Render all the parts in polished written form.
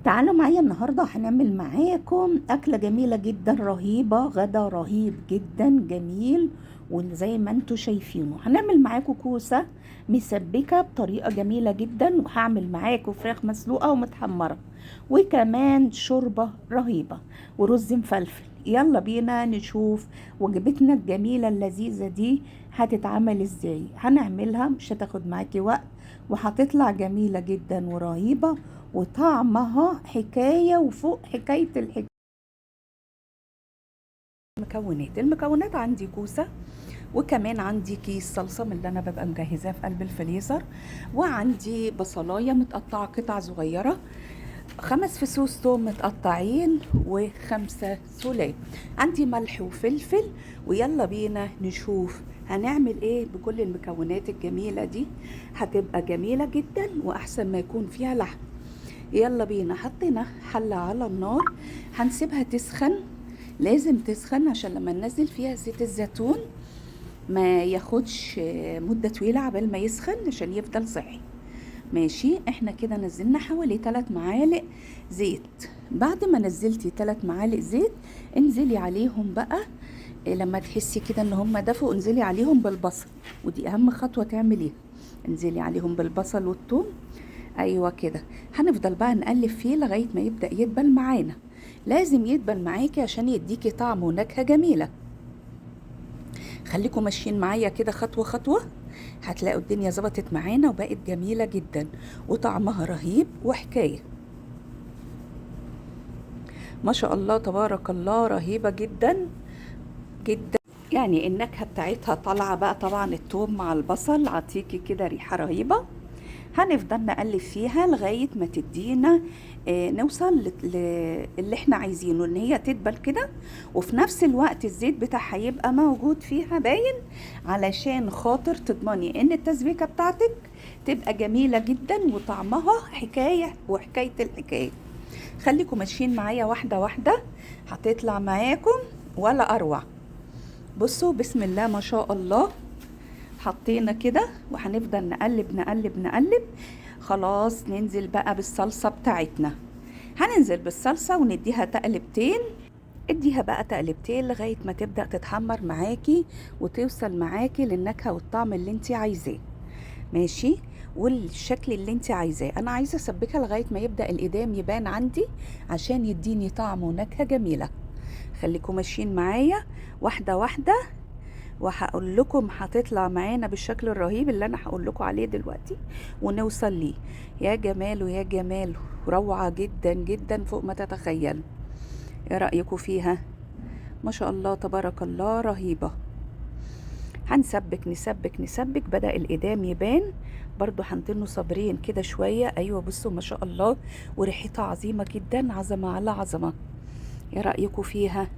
تعالوا معايا النهاردة هنعمل معاكم أكلة جميلة جدا رهيبة، غدا رهيب جدا جميل. وزي ما انتوا شايفينه هنعمل معاكم كوسة مسبكة بطريقة جميلة جدا، وهعمل معاكم فراخ مسلوقة ومتحمرة، وكمان شوربة رهيبة ورز مفلفل. يلا بينا نشوف وجبتنا الجميلة اللذيذة دي هتتعمل ازاي. هنعملها مش هتاخد معاكي وقت، وهتطلع جميلة جدا ورهيبة، وطعمها حكاية وفوق حكاية الحكاية. المكونات عندي كوسة، وكمان عندي كيس صلصة من اللي أنا ببقى مجهزاه في قلب الفريزر، وعندي بصلاية متقطعة قطع صغيرة، 5 فصوص توم متقطعين، و5 سلام. عندي ملح وفلفل. ويلا بينا نشوف هنعمل ايه بكل المكونات الجميلة دي. هتبقى جميلة جدا وأحسن ما يكون فيها لحم. يلا بينا. حطينا حلة على النار، هنسيبها تسخن. لازم تسخن عشان لما ننزل فيها زيت الزيتون ما ياخدش مدة طويلة عبال ما يسخن، عشان يفضل صحي. ماشي، احنا كده نزلنا حوالي 3 معالق زيت. بعد ما نزلتي 3 معالق زيت، انزلي عليهم بقى. لما تحسي كده ان هم دفوا، انزلي عليهم بالبصل، ودي اهم خطوة تعمليها. انزلي عليهم بالبصل والثوم. ايوه كده. هنفضل بقى نقلب فيه لغايه ما يبدا يدبل معانا. لازم يدبل معاكي عشان يديكي طعم ونكهه جميله. خليكم ماشيين معايا كده خطوه خطوه، هتلاقوا الدنيا ظبطت معانا وبقت جميله جدا، وطعمها رهيب وحكايه. ما شاء الله تبارك الله، رهيبه جدا جدا. يعني النكهه بتاعتها طالعه بقى، طبعا التوم مع البصل عطيكي كده ريحه رهيبه. هنفضل نقلب فيها لغاية ما تدينا نوصل اللي احنا عايزينه، ان هي تدبل كده، وفي نفس الوقت الزيت بتاعها يبقى موجود فيها باين، علشان خاطر تضمني ان التسبيكة بتاعتك تبقى جميلة جدا وطعمها حكاية وحكاية الحكاية. خليكم ماشيين معايا واحدة واحدة، هتطلع معاكم ولا اروع. بصوا بسم الله ما شاء الله. حطينا كده وهنفضل نقلب نقلب نقلب. خلاص ننزل بقى بالصلصة بتاعتنا. هننزل بالصلصة ونديها تقلبتين. اديها بقى تقلبتين لغاية ما تبدأ تتحمر معاكي، وتوصل معاكي للنكهة والطعم اللي انت عايزاه. ماشي، والشكل اللي انت عايزاه. انا عايزة اسبكها لغاية ما يبدأ الإدام يبان عندي، عشان يديني طعم ونكهة جميلة. خليكم ماشيين معايا واحدة واحدة، وهقول لكم هتطلع معانا بالشكل الرهيب اللي انا هقول لكم عليه دلوقتي، ونوصل ليه. يا جماله يا جماله، روعة جدا جدا فوق ما تتخيل. ايه رأيكم فيها؟ ما شاء الله تبارك الله، رهيبة. هنسبك نسبك نسبك، بدأ الإدام يبان. برضو هنضلوا صابرين كده شوية. ايوه بصوا ما شاء الله، وريحتها عظيمة جدا، عظمة على عظمة. ايه رأيكم فيها؟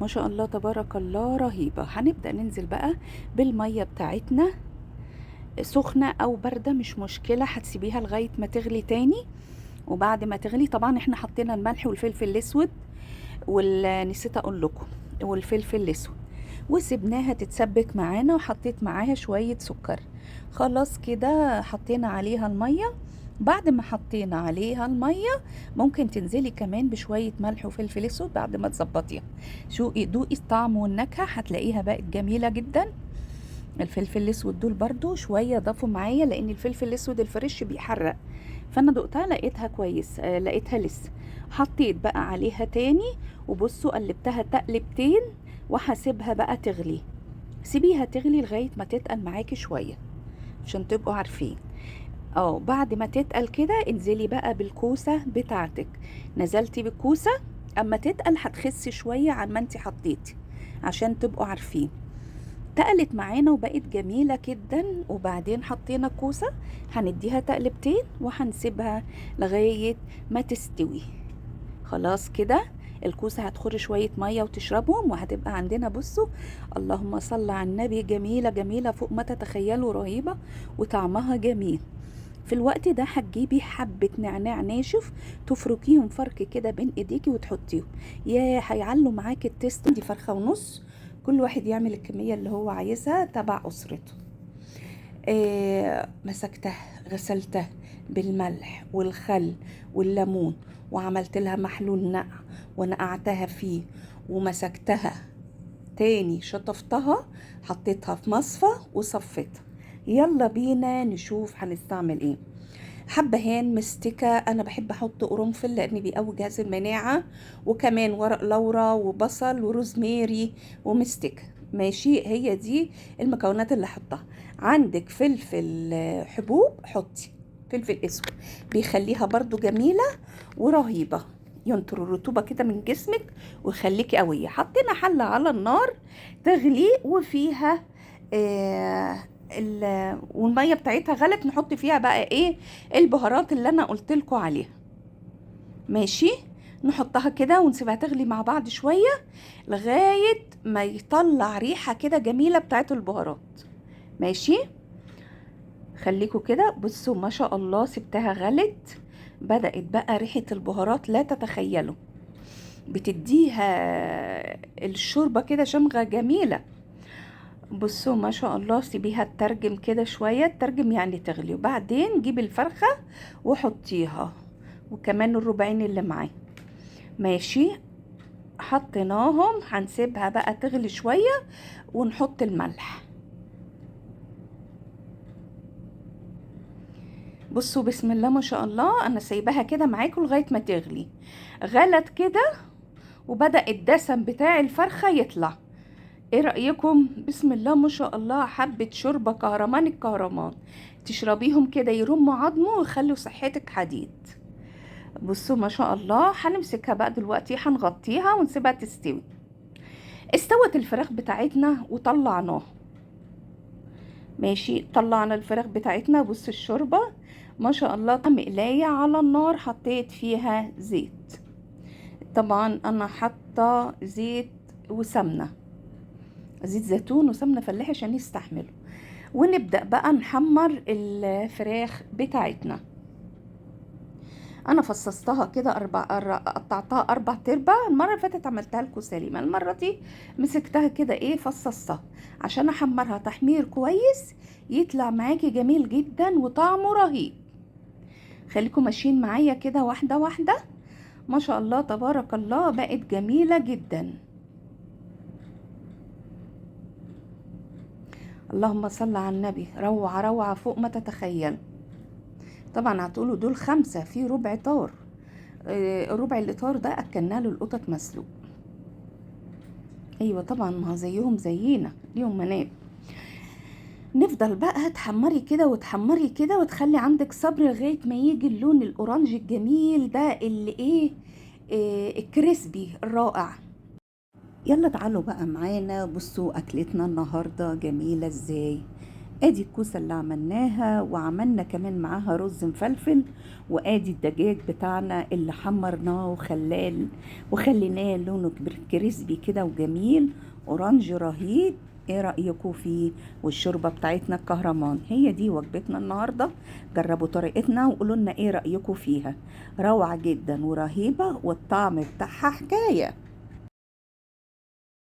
ما شاء الله تبارك الله، رهيبة. هنبدأ ننزل بقى بالمية بتاعتنا، سخنة أو باردة مش مشكلة، هتسيبيها لغاية ما تغلي تاني. وبعد ما تغلي طبعا احنا حطينا الملح والفلفل الأسود، ونسيت أقول لكم، والفلفل الأسود، وسبناها تتسبك معانا، وحطيت معاها شوية سكر. خلاص كده حطينا عليها المية. بعد ما حطينا عليها المية، ممكن تنزلي كمان بشوية ملح وفلفل اسود بعد ما تظبطيها. شو دوقي الطعم والنكهة، هتلاقيها بقت جميلة جدا. الفلفل الاسود دول برضو شوية ضافوا معايا، لان الفلفل الاسود الفريش بيحرق، فانا دقتها لقيتها كويس. لقيتها لسه. حطيت بقى عليها تاني، وبصوا قلبتها تقلبتين، وهسيبها بقى تغلي. سيبيها تغلي لغاية ما تتقل معاكي شوية، عشان تبقوا عارفين. بعد ما تتقل كده، انزلي بقى بالكوسة بتاعتك. نزلتي بالكوسة، اما تتقل هتخسي شوية عن ما انت حطيتي، عشان تبقوا عارفين. تقلت معانا وبقت جميلة جدا. وبعدين حطينا الكوسة، هنديها تقلبتين وهنسيبها لغاية ما تستوي. خلاص كده الكوسة هتخر شوية مية وتشربهم، وهتبقى عندنا بصوا، اللهم صل على النبي، جميلة جميلة فوق ما تتخيلوا، رهيبة وطعمها جميل. في الوقت ده هتجيبي حبة نعناع ناشف، تفركيهم فرك كده بين ايديكي وتحطيهم. يا هيعلوا معاكي التيست. دي فرخة ونص، كل واحد يعمل الكمية اللي هو عايزها تبع أسرته. مسكته غسلته بالملح والخل والليمون، وعملت لها محلول نقع ونقعتها فيه، ومسكتها تاني شطفتها حطيتها في مصفى وصفيتها. يلا بينا نشوف هنستعمل ايه. حبهان مستكة، انا بحب احط قرنفل لان بيقوي جهاز المناعة، وكمان ورق لورا وبصل وروزميري ومستكة. ماشي، هي دي المكونات اللي احطها. عندك فلفل حبوب حطي، فلفل اسود بيخليها برضو جميلة ورهيبة، ينطر الرطوبة كده من جسمك ويخليكي قوية. حطينا حلة على النار تغلي وفيها والميه بتاعتها غلت، نحط فيها بقى ايه البهارات اللي انا قلت لكم عليها. ماشي، نحطها كده ونسيبها تغلي مع بعض شويه لغايه ما يطلع ريحه كده جميله بتاعت البهارات. ماشي، خليكوا كده. بصوا ما شاء الله، سبتها غلت، بدأت بقى ريحه البهارات لا تتخيلوا، بتديها الشوربه كده شمغه جميله. بصوا ما شاء الله، سيبيها تترجم كده شوية، تترجم يعني تغلي، وبعدين جيبي الفرخة وحطيها وكمان الربعين اللي معاه. ماشي، حطيناهم، هنسيبها بقى تغلي شوية ونحط الملح. بصوا بسم الله ما شاء الله، انا سايباها كده معاكم لغاية ما تغلي. غلت كده وبدأ الدسم بتاع الفرخة يطلع. ايه رأيكم؟ بسم الله ما شاء الله، حبة شوربة كهرمان الكهرمان، تشربيهم كده يرموا عظمه ويخلوا صحتك حديد. بصوا ما شاء الله، هنمسكها بقى دلوقتي، هنغطيها ونسيبها تستوي. استوت الفراخ بتاعتنا وطلعناها. ماشي، طلعنا الفراخ بتاعتنا. بص الشوربة ما شاء الله، مقلاية على النار، حطيت فيها زيت. طبعا انا حاطة زيت وسمنة، زيت زيتون وسمنة فلاحي عشان يستحملوا. ونبدأ بقى نحمر الفراخ بتاعتنا. انا فصصتها كده قطعتها 4 تربع. المرة اللي فاتت عملتها لكم سليمة، المرة دي مسكتها كده ايه، فصصتها عشان احمرها تحمير كويس يطلع معاكي جميل جدا وطعمه رهيب. خليكم ماشيين معايا كده واحدة واحدة. ما شاء الله تبارك الله، بقت جميلة جدا. اللهم صل على النبي، روعة روعة فوق ما تتخيل. طبعا هتقولوا دول 5 في ربع طار. الربع اللي طار ده اكلنا له القطط مسلوق. ايوه طبعا، ما زيهم زينا، ليهم مناب. نفضل بقى تحمري كده وتحمري كده وتخلي عندك صبر لغايه ما يجي اللون الاورانج الجميل ده اللي ايه الكريسبي الرائع. يلا تعالوا بقى معانا، بصوا اكلتنا النهارده جميله ازاي. ادي الكوسه اللي عملناها، وعملنا كمان معاها رز مفلفل، وادي الدجاج بتاعنا اللي حمرناه وخليناه لونه كريسبي كده وجميل اورانج رهيب. ايه رايكم فيه؟ والشوربه بتاعتنا الكهرمان. هي دي وجبتنا النهارده. جربوا طريقتنا وقولوا لنا ايه رايكم فيها. روعه جدا ورهيبه، والطعم بتاعها حكايه.